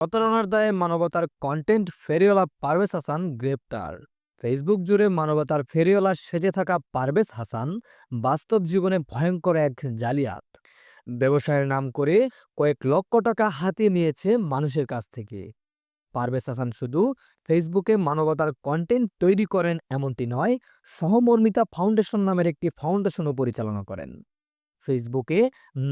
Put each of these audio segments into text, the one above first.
প্রতারণার দায়ে মানবতার কন্টেন্ট ফেরিওয়ালা পারভেজ হাসান গ্রেপ্তার। ফেসবুক জুড়ে মানবতার ফেরিওয়ালা সেজে থাকা পারভেজ হাসান বাস্তব জীবনে ভয়ঙ্কর এক জালিয়াত। ব্যবসায়ের নাম করে কয়েক লক্ষ টাকা হাতিয়ে নিয়েছে মানুষের কাছ থেকে। পারভেজ হাসান শুধু ফেসবুকে মানবতার কন্টেন্ট তৈরি করেন এমনটি নয়, সহমর্মিতা ফাউন্ডেশন নামের একটি ফাউন্ডেশনও পরিচালনা করেন। ফেসবুকে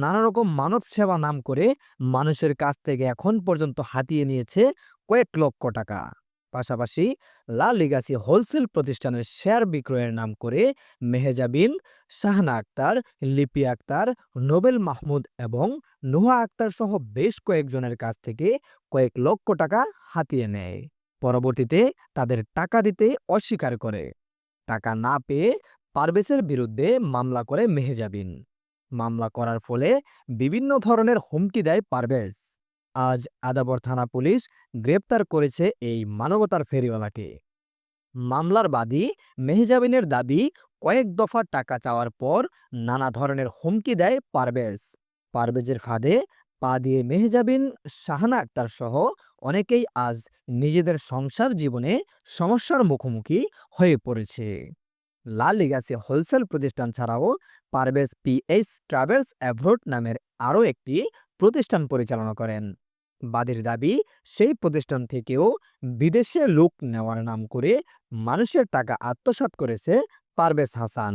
নানা রকম মানব সেবা নাম করে মানুষের কাছ থেকে এখন পর্যন্ত হাতিয়ে নিয়েছে কয়েক লক্ষ টাকা। পাশাপাশি লা লিগাসি হোলসেল প্রতিষ্ঠানের শেয়ার বিক্রয়ের নাম করে মেহেজাবিন, শাহানা আক্তার, লিপি আক্তার, নোবেল মাহমুদ এবং নোহা আক্তার সহ বেশ কয়েকজনের কাছ থেকে কয়েক লক্ষ টাকা হাতিয়ে নেয়। পরবর্তীতে তাদের টাকা দিতে অস্বীকার করে। টাকা না পেয়ে পারভেজের বিরুদ্ধে মামলা করে মেহেজাবিন। মামলা করার ফলে বিভিন্ন ধরনের হুমকি দেয় পারভেজ। আজ আদাবর থানা পুলিশ গ্রেপ্তার করেছে এই মানবতার ফেরিওয়ালাকে। মামলার বাদী মেহজাবিনের দাবি, কয়েক দফা টাকা চাওয়ার পর নানা ধরনের হুমকি দেয় পারভেজ। পারভেজের ফাঁদে পা দিয়ে মেহজাবিন, শাহানা আক্তার সহ অনেকেই আজ নিজেদের সংসার জীবনে সমস্যার মুখোমুখি হয়ে পড়েছে। লা লিগাসি হোলসেল প্রতিষ্ঠান ছাড়াও পারভেজ পিএইচ ট্রাভেলস অ্যাভ্রোড নামের আরও একটি প্রতিষ্ঠান পরিচালনা করেন। বাদীর দাবি, সেই প্রতিষ্ঠান থেকেও বিদেশে লোক নেওয়ার নাম করে মানুষের টাকা আত্মসাৎ করেছে পারভেজ হাসান।